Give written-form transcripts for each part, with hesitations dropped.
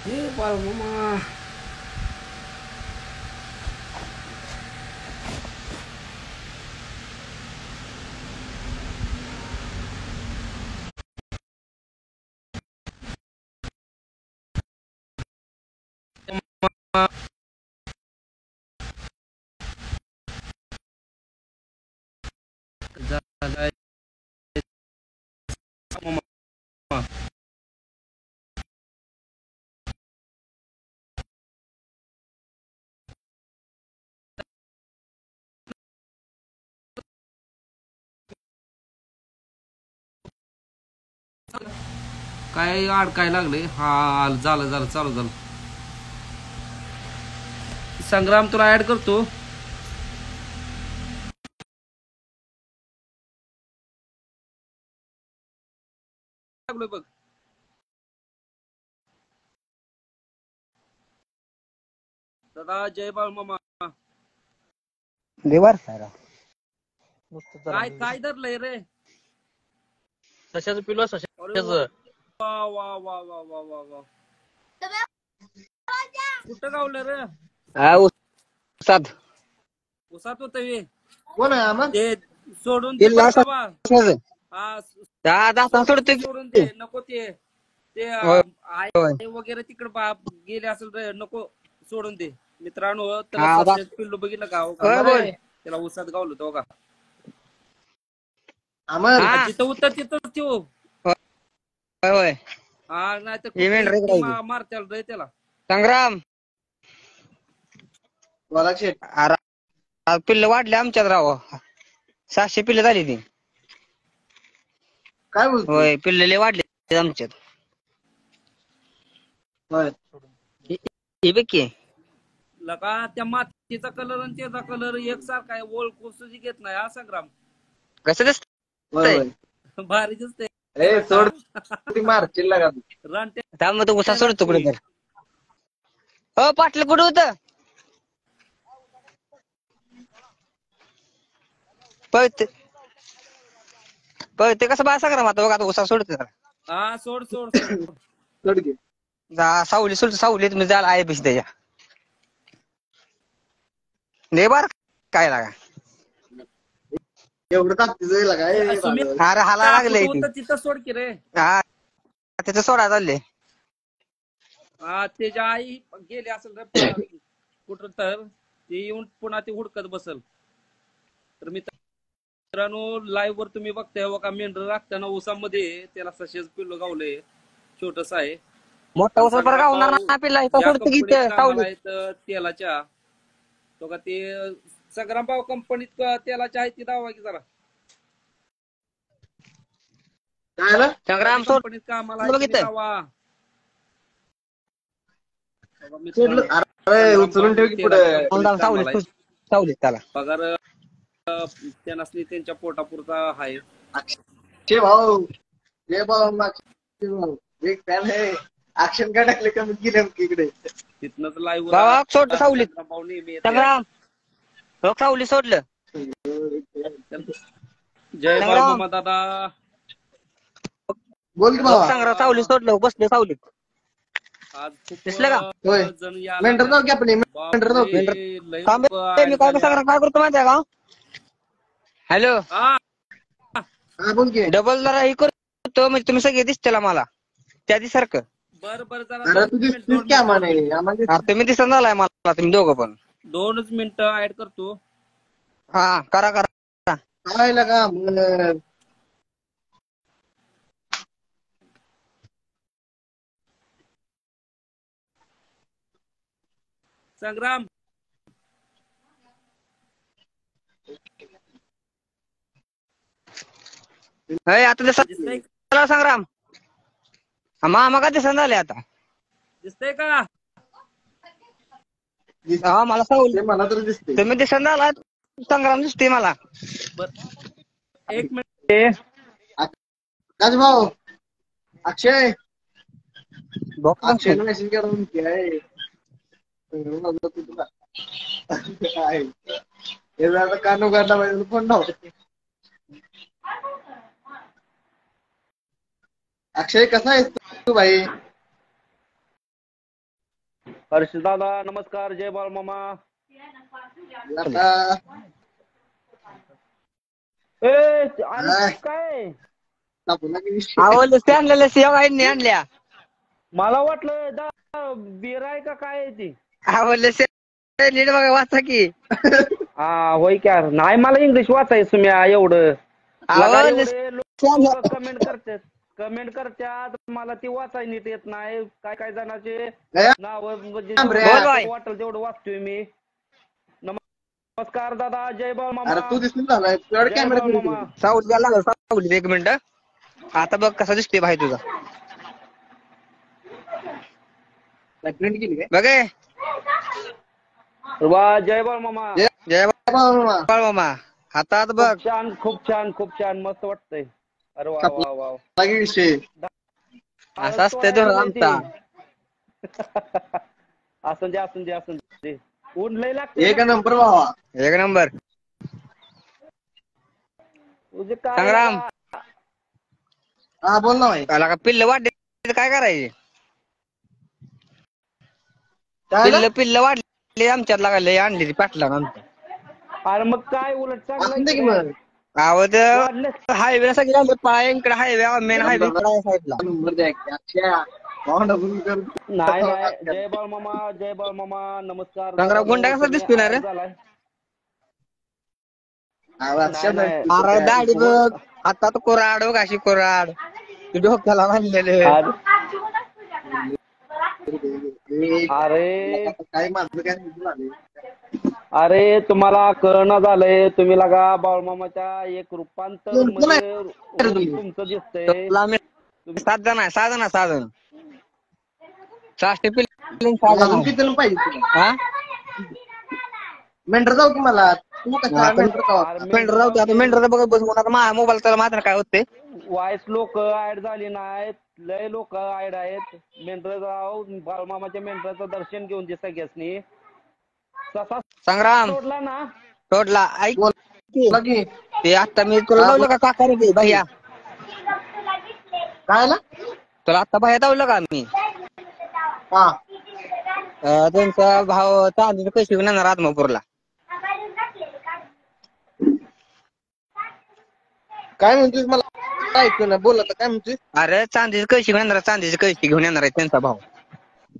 मामा झालाय मामा. काय अडकाय लागले. हा झालं झालं चालू झालं. संग्राम तुला ऍड करतो. बघ दादा जय बाळ मामा. देवार सारा काय काय धरलंय रे. सशाचं पिलो अरे सशाचं वा वा वा वा वा वा वा. कुठं गावलं रे. साध उसात होत वे कोण आहे आम्हाला ते सोडून दे ते बरं लास्ट बाबा. हा दादा सोडते सोडून दे नको ते ते होय आई वगैरे तिकडे बाप गेले असेल रे नको सोडून दे. मित्रांनो त्याला हा सस्याच पिल्लू बघितलं का हो का होय बोल त्याला उसात गावलं तो का हा जिथं उत्तर तिथं ठेवू. होय होय हा नाही तर इव्हेंट रे कुठे करायची मारत्याल रे त्याला. संग्राम अरे पिल्ल वाढले आमच्यात राव 700 पिल्ल झाली ती. काय बोलतो होय पिल्लले वाढले आमच्यात. होय हे बघ की लका त्या मातीचा कलर आणि त्याचा कलर एकसारखा आहे. ओळखू सुद्धा घेत नाही हा संग्राम. कसं होय दिसतंय होय भारी दिसते ए सोड ती मारशील लागा तू. त्यामुळे तो उसा सोडतो कुठे तर. हो पाटलं कुठं होतं पळते पळते कसं बा संग्राम आता बघ आता उसा सोडते हा सोड सोड सोड. सोड घे सावली सोडतो सावली तुम्ही जायला आहे पिशी त्याच्या दे बार काय लागा. एवढं ताकदीचं लागा ए सुमी बाबा. अरे हाला लागले ती होतं तिथं सोड की रे. हा त्याचं सोडा चालले. हा त्याच्या आई गेले असेल रे कुठं तर ते येऊन पुन्हा ते हुडकत बसल. तर मित्रांनो लाईव्ह वर तुम्ही बघताय बघा मेंढर राखताना उसामध्ये त्याला सशेच पिल्लो गावले छोटस आहे. मोठा आणि उसा बरं संग्राम गावणार भाऊ ना पिल्ला इथं या सोडतो की कंपनीत कामाला सावलीत. आहेत तेलाच्या तो का ते संग्राम भाऊ कंपनीत तेलाच्या आहे ती दावा की जरा काय आलं संग्राम सोड कंपनीत कामाला आहे बघितलं दावा. सोडलं मित्रांनो अरे संग्राम उचलून ठेव भाऊ की तेलाच्या पुढे कंपनीत कामाला आहे. सावलीत त्याला पगार त्यांना त्यांच्या पोटापुरता आहे. अक्षय भाऊ जय भाऊ अक्षय भाऊ एक फॅन आहे. ऍक्शन काय टाकले कमी केले इकडे. तिथनच लाईव्ह बाबा सोड सावलीत संग्राम भाऊ नेहमी येते. संग्राम हो सावली सोडलं जय बाळ संग्राम मामा दादा. बोल की हो भावा संग्राम सावली सोडलं बसले सावलीत आज खूप दिसलं का होय जण यायला मेंढर जाऊ की आपण मेंढर जाऊ की बापरे, लय थांब लोकं मी ऍड काय झाल्या. संग्राम काय करतो माहिती आहे का हॅलो हा हा बोल की डबल जरा हे करतो म्हणजे तुम्ही सगळे दिसतील मला त्या सारखं. बर बर जरा अरे तू दिसतोस की आम्हाला आम्हाला अरे तुम्ही दिसत झालाय मला तुम्ही दोघं पण. 2च मिनिटं ऍड करतो. हा करा करा काय लागा मग संग्राम आता दिसतंय दिसत संग्राम मामा का दिसत झाले आता. दिसतंय का. हा मला सावली ते मला तर दिसते तुम्ही दिसत झाला संग्राम दिसते मला. बर 1 मिनिट राज भाऊ अक्षय बॉक्स अक्षय मेसेज करा म्हणते आहे हे आता कानो काढला पाहिजे फोन नाव अक्षय कसा आहेस तू भाई. हर्ष दादा नमस्कार. जय बाळ मामा. आता अरे काय तापून लागली विषय. अहो लसी आणलेल्या सेवा आईने आणल्या. मला वाटलं बिर आहे का काय आहे ती. अहो लसी नीट बघा वाचा की. हा होय क्या नाही मला इंग्लिश वाचायचं मी एवढं. लगा अहो एवढे लोक कमेंट करतात मला ती वाचाय नीट येत नाही. काय जणांचे नाव म्हणजे बोल बाई. वाटेल तेवढं वाचतोय मी. नमस्कार दादा. जय बाळ मामा. अरे तू दिसून झालाय तुझ्याकडे जय कॅमेरा बाळ मामा. साऊथ घ्यायला लागला साऊथ. एक मिनिट. आता बघ कसा दिसतोय भाई तुझा. प्रिंट केली काय? बघ हे. वा जय बाळ मामा. जय मामा. बाळ मामा. आता बघ. खूप छान मस्त वाटतंय. अरे वा वा वा. लागली विषय. असा असतंय धोरण आमचा. असं दे. ऊन लय लागते एक नंबर भावा. एक नंबर. तुझे काय संग्राम. लागा? हा बोल ना भाई. त्याला का पिल्ल वाढले काय करायचे. काय झालं? पिल्ल वाढले आमच्यात लागायला आणली ती पाटला आमच्या. अरे मग काय उलट असं दे की चांगलं मग. आवाज वाढले. हायवे सगळे आले पाय इकडे हायवे मेन हायवे साईडला. नंबर द्या की. अच्छा भाऊ डबल कर. नाही जय बाळ मामा नमस्कार. संग्राम गुंडा कसा दिसतोय ना रे. अरे दाढी बघ. आता तर कोराड बघ अशी कोराड. डोक्याला बांधलेले. अरे काय माझं काय झालं. अरे तुम्हाला कळना झालंय. तुम्ही लगा बाळमामाच्या एक रूपांतर कोण मध्ये तुम्ही? तुमचं दिसतंय. 6 जण 6 जण. 6 पिल्ले अजून किती जण पाहिजे तुला? हा मेंढर जाऊ की मला. तू कसा मेंढर जाऊ. मेंढर राहते आता. मेंढर बघत बसून आता माझ्या मोबाईल त्याला मात्र काय होते. वाईस लोक ऍड झाली नाहीत. लय लोक ऍड आहेत. मेंढर जाऊ बाळमामाच्या मेंढराचं दर्शन घेऊन दे सगळ्यांनी. तसा संग्राम सोडला ना. टोटला ऐक बोल. बोला की. ते आता मी तुला लावलं का काका रे भैया. काय ना. तुला आता भैया लावलं का मी. हा त्यांचा भाव चांदीचे पैसे घेऊन येणार आत्मापूरला. काय म्हणतोस मला ऐकू ना. बोल आता काय म्हणतोस. अरे चांदीचे कळशी घेऊन येणार. चांदीचे कळशी घेऊन येणार आहे त्यांचा भाव.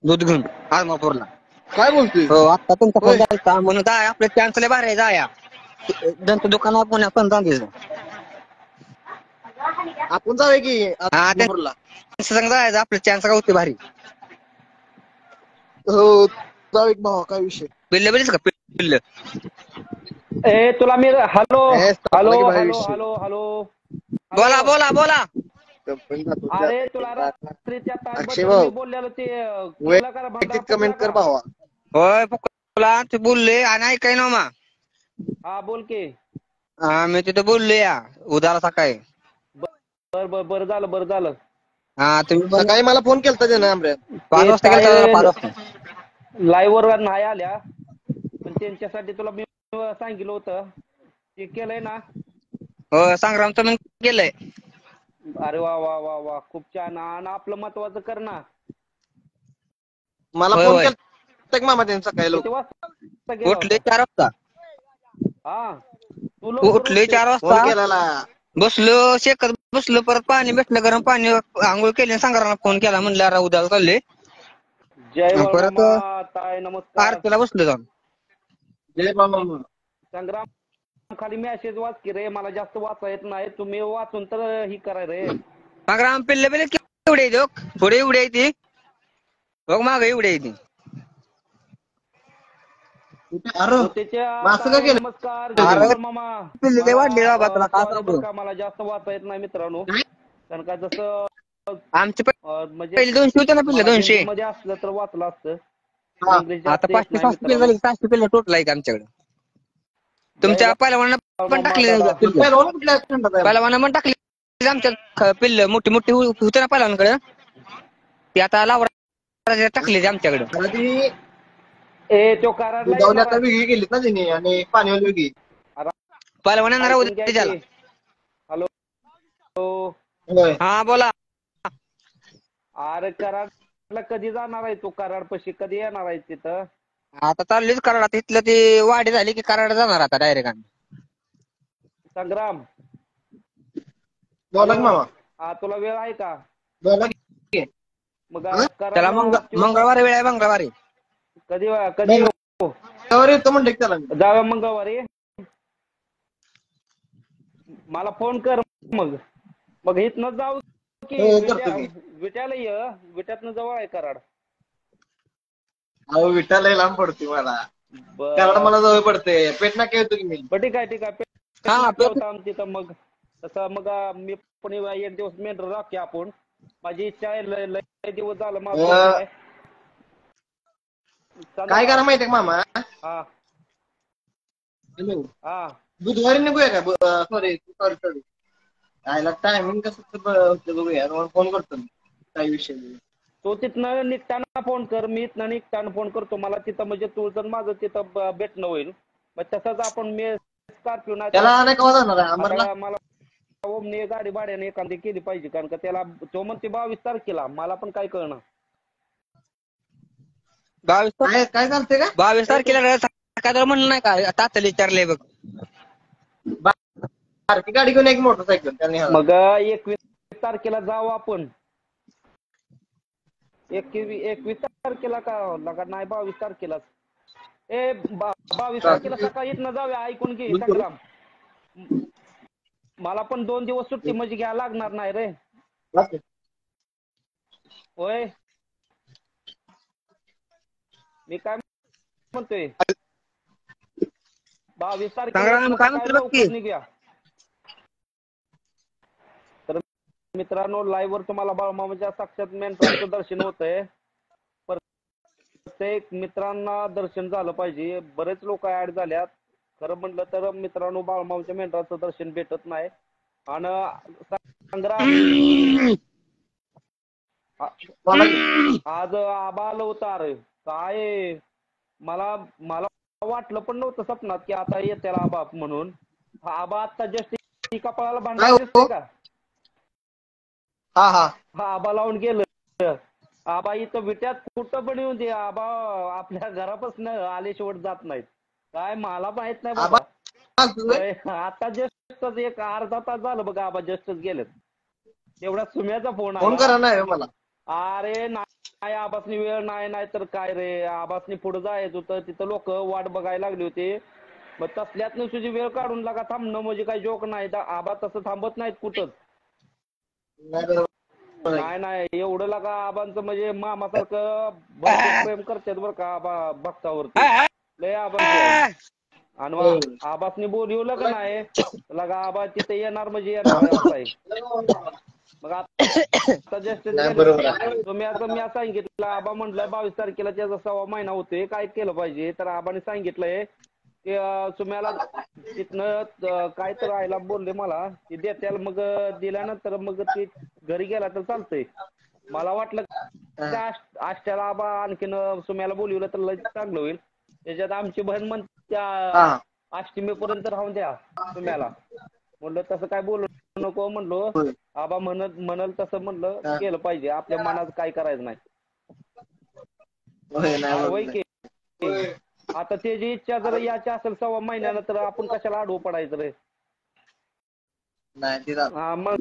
दूध घेऊन आत्मापूरला. काय बोलतोय. हो आता तुमचा फोन होय. झाला म्हणून जाय आपल्या चान्स लय भारी आहे. जाया त्यांचं दुकान आहे पुण्यात पण चांदीचं. आपण जाऊया की हा आत्मापूरला. त्यांचं संग जायचं आपल्या चान्स का होते भारी. हो जाऊ एक भावा. काय विषय. पिल्ल बिल्लीच का पिल्ल. ए तुला मी हॅलो ए, हॅलो लगे भाई हॅलो विषय. Hello hello. बोला बोला बोला. अरे तुला रात्रीच्या अक्षय तासबद्दल भाऊ. मी बोललेलो ते केलं का रे भंडारा वैयक्तिक कमेंट फुटला कर का? भावा. होय तुला ते बोलले आणि ऐकाय ना मा. हा बोल की. हा मी तिथे बोललो या उद्याला सकाळी. बरं झालं. हा तुम्ही सकाळी मला फोन केलता त्यानं आमऱ्या. 5 वाजता गेला त्याला 5 वाजता. लाईव्ह वर नाही आल्या पण त्यांच्यासाठी तुला मी सांगितलं होतं ते केलंय ना. हो संग्राम तुम्ही गेलंय. अरे वा वा वा वा खूप छान. आणि आपलं महत्वाचं कर ना. मला होय, फोन होय. केलता की मामा त्यांनी सकाळी किती लोक. वाजता गेला उठले होता? 4 वाजता. हा तू लवकर उठले उठते. 4 फोन वाजता. केलेला. बसलो शेकत बसलो परत पाणी भेटलं गरम पाणी आंघोळ केली. संग्रामला फोन केला म्हणलं अरे उद्याला चालले. जय परत मामा ताई नमस्कार. आरतीला बसलो जाऊन. जय मामा. संग्राम खाली मेसेज वाच की रे. मला जास्त वाचा येत नाही. तुम्ही वाचून तर ही करा रे. संग्राम पिल्ले पिल्ले एवढे येते पुढे एवढी येते बघ माग एवढी येते. अरे त्याच्या असं का ताई केलं. नमस्कार. अरे, जय मामा. पिल्ले लय वाढले बाबा तुला काय sorry सांगू. बरं का मला जास्त वाचा येत नाही मित्रांनो. कारण का जसं आमचे म्हणजे पहिले 200 होते ना पिल्ले 200. मध्ये असलं तर वाचलं असतं. हा. इंग्लिश जास्त आता येत 500 नाही 600 पिल्ले मित्रांनो. झाले. 600 पिल्ले टोटल आहेत आमच्याकडे. तुमच्या पहिलवानानं पण टाकले दादा. पिल्ले. पहिलवान कुठल्या खंडात आहे? पहिलवानानं पण टाकले आमच्या पिल्ले मोठी मोठी होते ना पहिलवानकडे. ते आता लावडा टाकले आमच्याकडे. अरे ती ए तो कराडला दुधावली येणार आता आहे. वेगळी गेलीत ना तिने आणि पाणीवाली वेगळी. पहिलवान येणार ऐकून उद्या घ्या त्याला. की. हॅलो होय. हा बोला. अरे कराड कराडला कधी जाणार आहे तू? कराडपाशी कधी येणार आहे तिथं? आता चाललीच कराड. आता इथलं ती वाढी झाली की कराड जाणार आता डायरेक्ट आम्ही. संग्राम, बोला की मामा. हा तुला वेळ आहे का? बोला की. मग हा? त्याला मंगळवारी वेळ आहे, मंगळवारी. कधी कधी येऊ? मंगळवारी येतो म्हणले त्याला मी. जाऊया मंगळवारी. मला फोन कर मग. मग इथनं जाऊ की हो, करतो की. विट्याला ये. विट्यातनं जवळ आहे कराड. अहो विठाला लांब पडते मला. कराड मला जवळ पडते. पेटनाका येतो की मी. ठीक आहे ठीक आहे. हा, तिथं मग तसं मग मी पण एक दिवस मेंढर राखी आपण. माझी इच्छा आहे. लय दिवस झालं माझं. काय करा माहितीये का मामा? हा हॅलो, हा बुधवारी निघूया का? Sorry sorry. आयला टायमिंग कसं बघूया. फोन करतो मी. काही विषय नाही. तो तिथनं निघताना फोन कर. मी इथनं निघताना फोन करतो. मला तिथं म्हणजे तुझं माझं तिथं भेटणं होईल. मग तसंच आपण मी स्कॉर्पिओ नाही त्याला नाही केव्हा जाणार आहे अमरला? मला ओमनी गाडी भाड्याने एखादी केली पाहिजे. कारण का त्याला तो म्हणते 22 तारखेला. मला पण काय कळणार. 22 चालते का? 22 तारखेला काय म्हणलं नाही का? तात्याला विचारलंय बघ. सारखी गाडी घेऊन एक मोटरसायकल त्यांनी. मग 21 तारखेला जाऊ आपण. 21 तारखेला का नाही 22 तारखेला. 22 तारखेला सकाळी इथनं जाऊया. ऐकून घे संग्राम. मला पण 2 दिवस सुट्टी म्हणजे घ्यायला लागणार नाही रे. होय मी काय म्हणतोय 22 तारखेला निघूया. तर मित्रांनो लाईव्ह वर तुम्हाला बाळूमामाच्या साक्षात मेंढराचं दर्शन होतंय. प्रत्येक मित्रांना दर्शन झालं पाहिजे. बरेच लोक ऍड झाल्यात. खरं म्हटलं तर मित्रांनो बाळूमामाच्या मेंढराचं दर्शन भेटत नाही. आणि संग्राम आज आबा आलं होतं. अरे काय मला वाटलं पण नव्हतं स्वप्नात की आता येते आबा म्हणून. आबा आता जस्ट कपाळाला भांडण दिसते का? हा आबा लावून गेलं. आबा इथं विट्यात कुठं पण येऊन दे. आबा आपल्या घरापासून आले शेवट जात नाहीत. काय मला माहित नाही बाबा. आता जस्ट एक अर्धा तास झालं बघा. आबा जस्टच गेलेत. तेवढा सुम्याचा फोन करा नाही मला. अरे नाही आबासनी वेळ नाही तर काय रे. आबासनी पुढे जायचं होतं. तिथं लोक वाट बघायला लागली होती. मग तसल्यातनं तुझी वेळ काढून लागा थांबणं म्हणजे काही जोक नाही. आबा तसं थांबत नाहीत कुठंच. नाही एवढं लागा आबांचं म्हणजे मामासारखं भरपूर प्रेम करतात बरं का आबा भक्तावरती. लय आबांचं. आणि आबासनी बोलवलं का नाही लगा आबा तिथे येणार म्हणजे येणार असं आहे. मग आता जस्ट तुम्ही असं मी सांगितलं आबा म्हटलं 22 तारखेला त्याचा 6वा महिना होतोय. काय केलं पाहिजे तर आबाने सांगितलंय की सुम्याला तिथनं काय तर राहायला बोलले मला की देत्याला. मग दिल्यानंतर मग ते घरी गेला तर चालतंय. मला वाटलं आष्ट्याला आबा आणखीन सुम्याला बोलवलं तर लय चांगलं होईल. त्याच्यात आमची बहीण म्हणत्या अष्टमीपर्यंत राहून द्या सुम्याला. म्हणलं तसं काय बोलू नको म्हणलो. आबा म्हणल तसं म्हणलं केलं पाहिजे. आपल्या मनात काय करायचं नाही. होय की आता त्याची इच्छा जर याची असेल 6 महिन्यानं तर आपण कशाला आडवं पडायचं रे. हा मग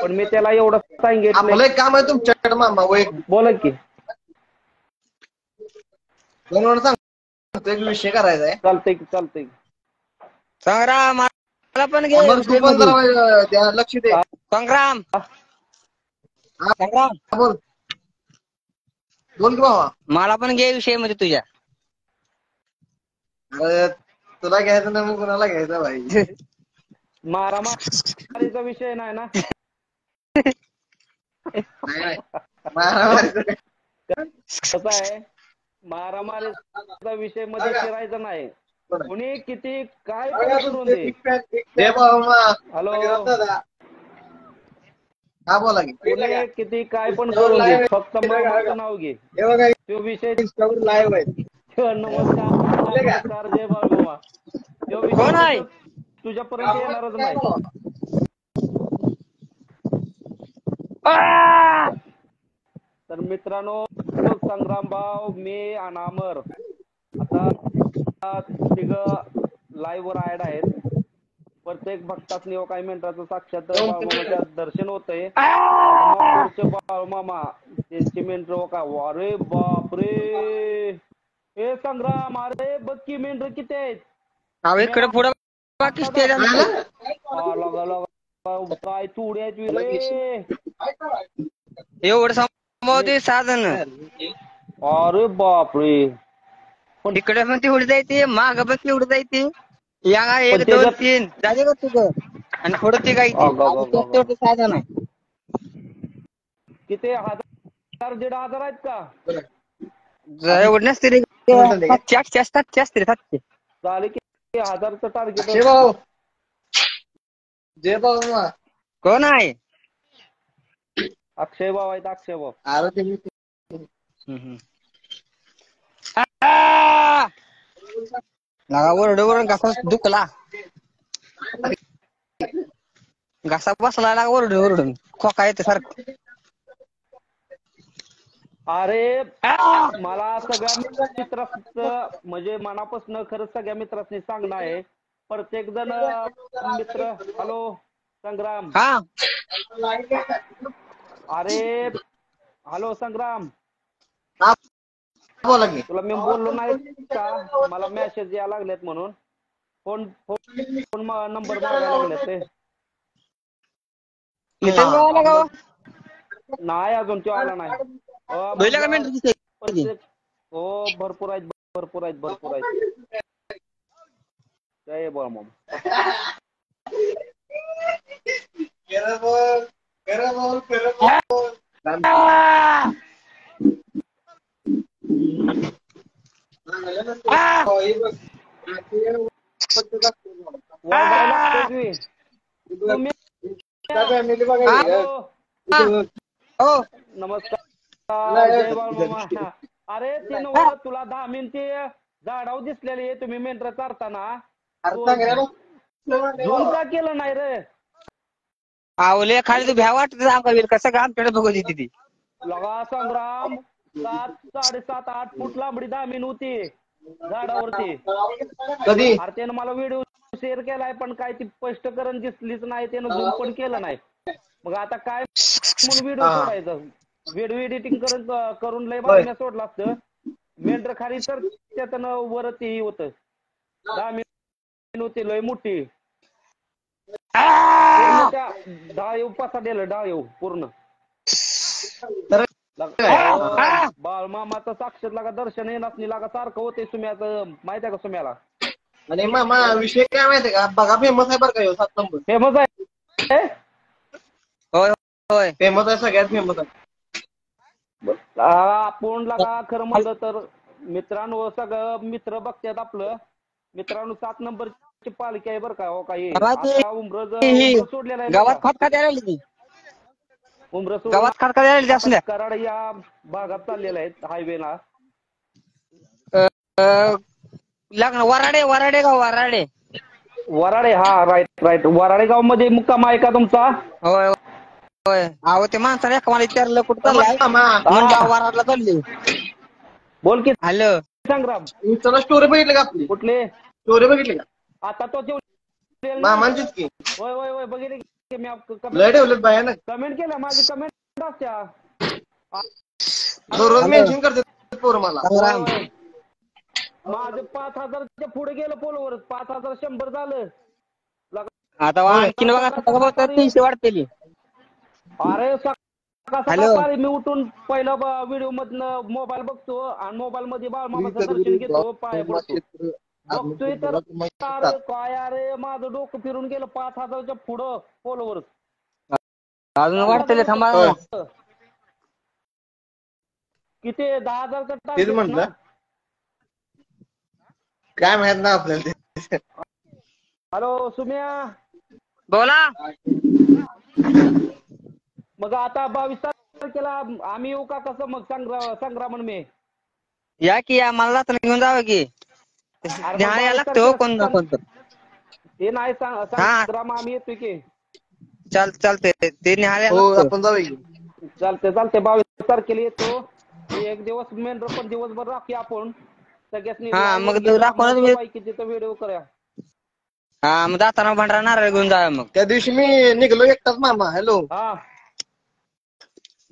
पण मी त्याला एवढं सांगितलं. काम आहे तुमच्याकडे मामा. बोला की. एक विषय करायचा आहे. चालतंय संग्राम मला पण घे. लक्ष दे संग्राम बोल की बाबा. मला पण घे विषय मध्ये तुझ्या. अरे तुला घ्यायचं नाही मग कुणाला घ्यायचं भाई. मारामारीचा विषय नाही ना. कसं आहे मारामारीचा विषय मध्ये शिरायचा नाही. कुणी किती काय करून दे. हॅलो हा बोला की. कुणी किती काय पण करून दे. फक्त मामाचं नाव घे. तो विषय लाईव्ह आहे. नमस्कार जय बाळूमामा. तो विषय तुझ्यापर्यंत येणारच नाही. तर मित्रांनो संग्राम भाऊ मी अनामर आता तिघ लाईव्ह वर ऍड आहेत. प्रत्येक भक्तासनी काही मिनिटाचं साक्षात बाळूमामाच्या दर्शन होतंय. आदमापूरचे बाळूमामा त्यांची मेंढर का अरे बापरे हे संग्राम अरे बघ की मेंढर किती आहेत. अहो इकडे पुढे बाकी स्टेज काय चुडी आहेत रे एवढं संभवते साधन. अरे बापरे इकडे पण तेवढी जायते माग पण तेवढी जायते. या एक पण 2 3 झाले का तुझं आणि पुढे ती गायची साधन आहे. किती 1000-1500 आहेत का एवढं नसते रे 700 असते रे 700 झाले की 1000चं टार्गेट. जय बाबा कोण आहे. अक्षय भाऊ आहेत अक्षय भाऊ. लागा ओरडून घासा दुखला घासा बसला लागा ओरडून खोका येते सारखं. अरे मला सगळ्या मित्रांचं म्हणजे मनापासून खरंच सगळ्या मित्रांनी सांगणं आहे. प्रत्येक जण मित्र हॅलो संग्राम हा अरे हॅलो संग्राम बोला की तुला मी बोललो नाही का मला मेसेज यायला लागलेत म्हणून फोन नंबर मागायला लागलेत ते नाही अजून तो आला नाही. हो भरपूर आहेत जय बाळूमामा. नमस्कार जय बाळूमामा. अरे ते नव्ह तुला 10 मिनिटे झाडावर दिसलेले तुम्ही मेंढर चारताना झूम का केलं नाही रे. आवले खाली तू भ्या वाटत कसं का आमच्याकडे बघत येते ती लगा संग्राम 7, 7.5, 8 फूट लांबडी दामीन होती झाडावरती. कधी अरे त्यानं मला व्हिडिओ शेअर केलाय पण काय ती स्पष्टकरण दिसलीच नाही त्यानं झूम पण केलं नाही. मग आता काय म्हणून व्हिडिओ सोडायचं व्हिडिओ एडिटिंग करून लय बातम्या सोडला असतं. मेंढर खाली तर त्यातनं वरती होतं दामीन होती लय मोठी डाळ पसाडेलं डाळ पूर्ण. बाळूमामाचं साक्षात लागा दर्शन येणार लागा सारखं होते सुम्याचं माहिती आहे का सुम्याला. आणि मामा विषय काय माहितीये का बघा फेमस आहे बरं का 7 नंबर फेमस आहे. होय होय फेमस आहे सगळ्यात फेमस आहे. आपण लागा खरं म्हणलं तर मित्रांनो सगळं मित्र बघतात आपलं. मित्रांनो 7 नंबरची पालखी आहे बरं का. हो काही आता उमरज सोडलेला आहे गावात खटखट यायला उमरज गावात खटखट यायला असल्या कराड या भागात चाललेला आहे हायवेला. लग्न वराडे गाव वराडे हा राईट वराडे गाव मध्ये मुक्काम आहे का तुमचा. होय होय अहो ते माणसाने एका मला विचारलं कुठं चाललाय वराडला चालली. बोल की हॅलो संग्राम इंस्टाला स्टोरी बघितली का आपली कुठले स्टोरी बघितली का आता तो मामांचीच की होय बघितले की मी लय ठेवलेत भयानक कमेंट केल्या माझी कमेंट असत्या दररोज मेन्शन करतात पोरं मला. माझं 5000च्या पुढे गेलं फॉलोवर 5100 झालं. आता आणखीन बघा 300 वाढतेली. अरे सकाळी मी उठून पहिला व्हिडिओ मधनं मोबाईल बघतो आणि मोबाईल मध्ये बाळूमामाचं दर्शन घेतो पाय पडतो बघतोय तर अरे काय अरे माझं डोकं फिरून गेलं 5000च्या पुढं फॉलोवर अजून वाढतेले थांबा किती 10,000चा तेच टार्गेट म्हटलं ना. काय माहित ना आपल्याला. हॅलो सुम्या बोला. मग आता 22 तारखेला आम्ही येऊ का कसं मग संग्रामन मे या की या मला घेऊन जावं की ध्यान यायला लागतो कोण ना कोण तर. ते नाही संग्राम आम्ही येतोय की चालतंय ते निहाळ्या हो आपण जाऊया चालते 22 तारखेला येतो. एक दिवस मेंढर पण दिवसभर राखी आपण सगळ्यासनी हा, मग live वर दाखवणार मस्त मी. पैकी तिथं व्हिडिओ करूया. हा, मग जाताना भांडारा नारळ घेऊन जाऊया मग. त्या दिवशी मी निघलो एकटाच मामा. हॅलो, हा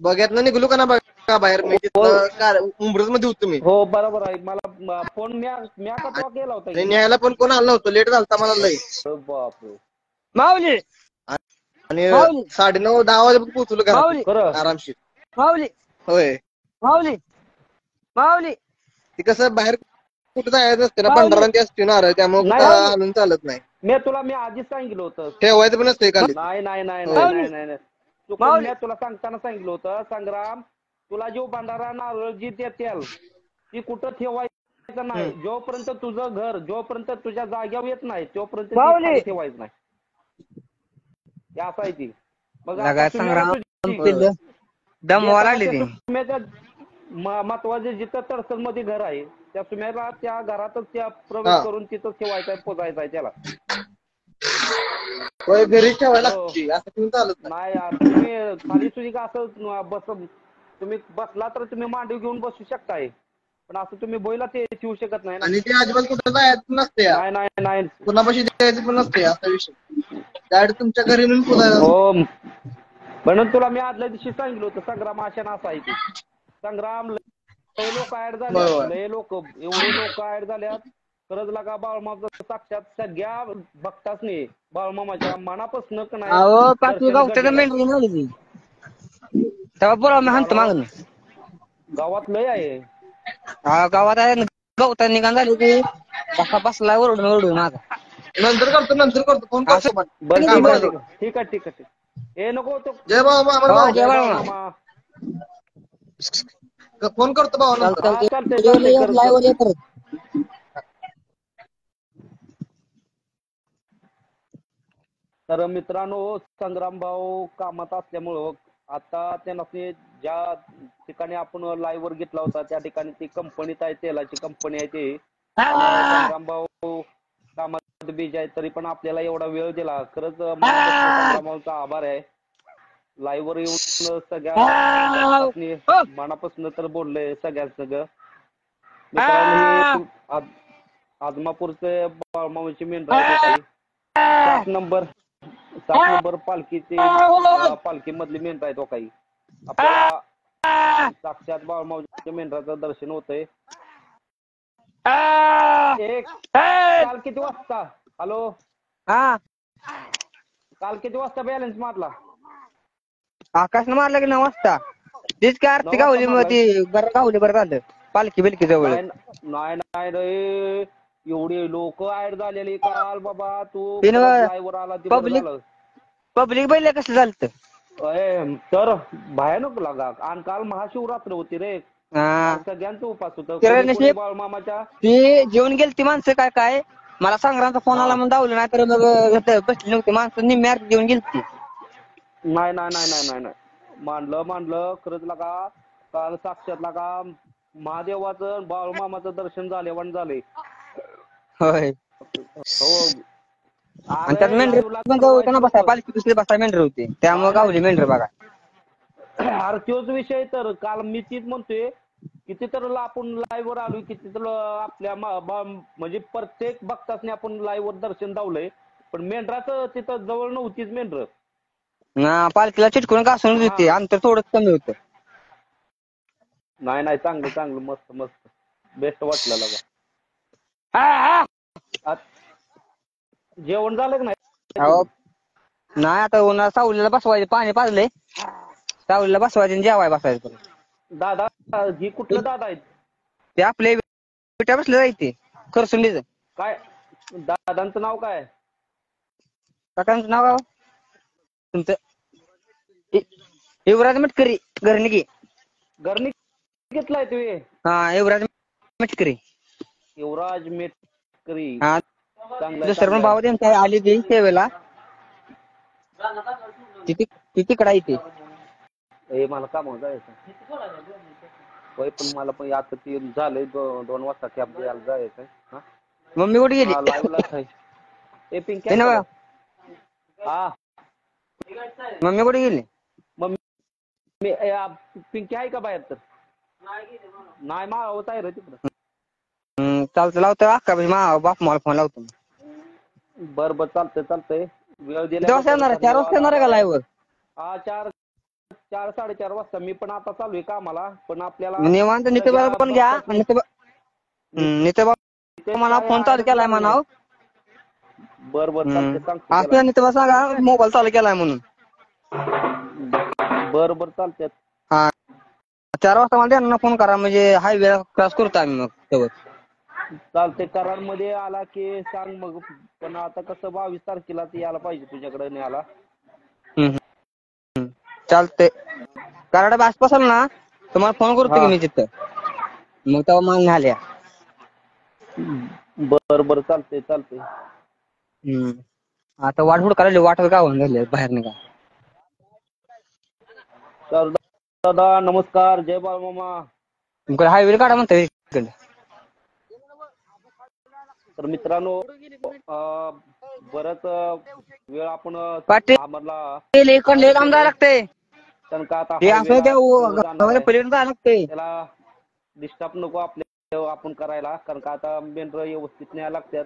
बघ्यातनं निघलो का ना बघा बाहेर. मी तिथनं उंबरज मध्ये होतो मी. हो बरोबर आहे. मला फोन म्या का तो केला होता आणि न्यायला पण कोण आलं नव्हतं. लेट झालता मला लय. बापरे माऊली आणि माऊली 9:30-10 वाजेपर्यंत पोहोचलो घरात माऊली खरं आरामशीर. माऊली होय, माऊली माऊली ते कसं बाहेर कुठं जायचं नसते ना, माऊली. भंडारा ते असते ना, त्यामुळे नाही, कुठं हलून चालत नाही. मी आधीच सांगितलं होतं. ठेवायचं पण नसतंय खाली. नाही नाही नाही हो. नाही नाही नाही नाही. चुकून माऊली. मी तुला सांगताना सांगितलं होतं, संग्राम तुला जो भंडारा नारळ जी देतील ती कुठं ठेवायचं नाही. जोपर्यंत तुझं घर जोपर्यंत तुझ्या जाग्यावर येत नाही तोपर्यंत ती माऊली. खाली ठेवायचं नाही. हे असं आहे ती. मग लगा आता संग्राम तुझी- पिल्लं दमवा लागली ती. सुम्याच्या महत्वाचे जिथं तडसण मध्ये घर आहे त्या सुम्याला त्या घरातच त्या प्रवेश करून तिथं ठेवायचा पोचायचा आहे त्याला. होय, घरी ठेवायला हो. लागते, असं ठेवून चालत नाही. नाही यार, तुम्ही खाली सुद्धा का असं तुम्ही बसला तर तुम्ही मांडी घेऊन बसू शकताय, पण असं तुम्ही बोईला ते ठेवू शकत नाही ना. आणि ते अजिबात कुठं जायचं नसते, नाही नाही नाही. कुणापाशी द्यायचं पण नसते असा विषय. डायरेक्ट तुमच्या घरी येऊन पुजायचं. हो, म्हणून तुला मी आदल्या दिवशी सांगितलं होतं संग्राम अशा नासा आहे ती. संग्राम लय लोक ऍड झाले, बरोबर. लय लोक एवढे लोक ऍड झाल्यात. खरंच लागा बाळमामाचं साक्षात सगळ्या भक्तासनी बाळमामाच्या मनापासून नाही. अहो पाचवी दर्शन गावच्या घडलेलं आहे. मेंढरी नव्हती ती. तेव्हा बोला मी हाणतो मागून. गावात लय आहे. हा, गावात आहे ना, गवता निघाण झाली की कसा बसला ओरडून ओरडून माझा. नंतर करतो फोन करतो. पण बरं हा, ठीक आहे बरं. ठीक आहे ठीक आहे. हे नको तो जय बाबा हो, मामा. जय बाळमा. मामा. फोन करतो भाऊ नंतर. हा, चालतंय कर. लाईव्ह ये परत. तर मित्रांनो, संग्राम भाऊ कामात असल्यामुळं आता त्यांना ज्या ठिकाणी आपण लाईव्ह वर घेतला होता त्या ठिकाणी ती कंपनीत आहे, तेलाची कंपनी आहे ती. संग्राम भाऊ कामात बिजी आहे तरी पण आपल्याला एवढा वेळ दिला. खरंच संग्राम भाऊचा आभार आहे. लाईव्ह वर येऊन सगळ्या मनापासून तर बोलले सगळ्या सगळं. मित्रांनो, आदमापूरचे बाळमामाची मेंढर आहे. 7 नंबर पालखी मधली मेंढर आहे तो काही. आपल्याला साक्षात बाळमामाच्या मेंढराचं दर्शन होतंय. काल किती वाजता? हॅलो, हा, काल किती वाजता बॅलन्स मारला? आकाशनं मारलं की 9 वाजता. तीच काय आरती 9 गावली वाजता मग ती बरं गावली बरं झालं. पालखी बिलकी जवळ. नाही नाही रे, एवढे लोक ऍड झालेले काल बाबा. तू तिनं लाईव्ह वर आला ते बरं public- झालं. पब्लिक बैल कसं झालं. तर भयानक लागा. आणि काल महाशिवरात्र होती रे. हा, सगळ्यांचा उपास होतं. किरण कोणी नशीब. बाळमामाच्या ती जेवण गेली ती माणसं काय मला संग्रामचा फोन आला म्हणून धावलं, नाही तर मग बसली नव्हती माणसं. निम्मी आरती जेवण गेली ती. नाही नाही नाही नाही नाही मांडलं खरंच लागा. काल साक्षात लागा महादेवाचं बाळमामाचं दर्शन झाले झाले. होय. हो. आणि त्यात मेंढर बसाय पालखी दुसरी बसाय मेंढर होती, त्यामुळे गावली मेंढर बघा. अरे तोच विषय. तर काल मी तीच म्हणतोय किती तर आपण लाईव्ह वर आलोय, किती तर आपल्या म्हणजे प्रत्येक भक्तासने आपण लाईव्ह वर दर्शन दावलंय, पण मेंढराचं तिथं जवळ नव्हतीच मेंढर. पालखीला चिटकून घासून होती, अंतर थोडंच कमी होतं. नाही चांगलं मस्त बेस्ट वाटलं लगा. जेवण झालं की नाही? नाही, आता उन्हाळा सावलीला बसवायचे, पाणी पाजलंय सावलीला बसवायचे आणि जेवाय बसायचं. दादा ही कुठलं दादा आहेत? ते आपले पिठा बसले जायचे खरसुंडीचं. काय दादांचं नाव काय? काकांचं नाव काय तुमचं? युवराज मटकरी घरनिकी. घरनी घेतलाय तुम्ही? हा, युवराज मटकरी. युवराज मेटकरी. हा, चांगलं दुसरं पण भाऊ त्यांच्या आली ती सेवेला. तिकडे आहे ती. मला काम जायचं होय, पण मला पण आता ते झालंय 2 वाजता कॅब द्यायला जायचंय. मम्मी कुठे गेली? हा, हा मम्मी कुठे गेली? पिंकी आहे का बाहेर तर नाही माळवत आहे रे तिकडं. चालतं लावतो अक्का बाप मला फोन लावतो. बरं बरं चालतंय वेळ किती वाजता येणार आहे? 4 वाजता येणार आहे का लाईव्ह? हा 4-4:30 वाजता. मी पण आता चालू आहे कामाला, पण आपल्याला निवांत नितेबाला पण घ्या. नितेबा मला फोन चालू केलाय म्हणाव. बरं चालतंय सांगतो असं नितेबा सांगा मोबाईल चालू केलाय म्हणून. बरं चालतंय. हा 4 वाजता मला त्यांना फोन करा, म्हणजे हायवे क्रॉस करतो आम्ही मग तेवढं. चालतंय. कराडमध्ये आला की सांग मग. पण आता कसं 22 तारखेला ते यायला पाहिजे तुझ्याकडे न्यायला. चालतंय. कराड आसपास आलो ना तुम्हाला फोन करतो की मी तिथं. मग तेव्हा माल नाही आल्या. बरं चालतंय. आता वाट हुडकायला वाट गावून झाली बाहेर निघा. तर दादा नमस्कार. जय बाळमामा. हायवे काढा म्हणतोय इकडे. तर मित्रांनो बरंच वेळ आपण पाटील इकडले लांब जायला लागतंय. कारण का आता हे असं त्या पलीकडे जायला लागतंय. त्याला डिस्टर्ब नको आपण करायला. कारण का आता मेंढरं व्यवस्थित न्यायला लागतात,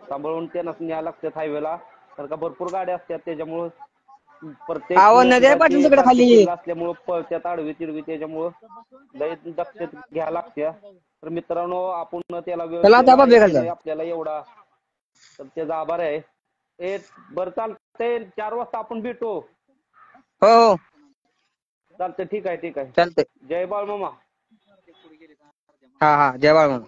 सांभाळून त्यांना न्यायला लागतात हायवेला. कारण का भरपूर गाड्या असतात, त्याच्यामुळं प्रत्येक असल्यामुळं पळत्यात आडवी तिडवी, त्याच्यामुळं लय दक्षता घ्यायला लागत्या. तर मित्रांनो आपण त्याला वेळ आपल्याला एवढा, तर त्याचा आभार आहे. बरं चालतंय. 4 वाजता आपण भेटू. हो चालतंय. ठीक आहे. चालतंय. जय बाळमामा. हा जय बाळमामा.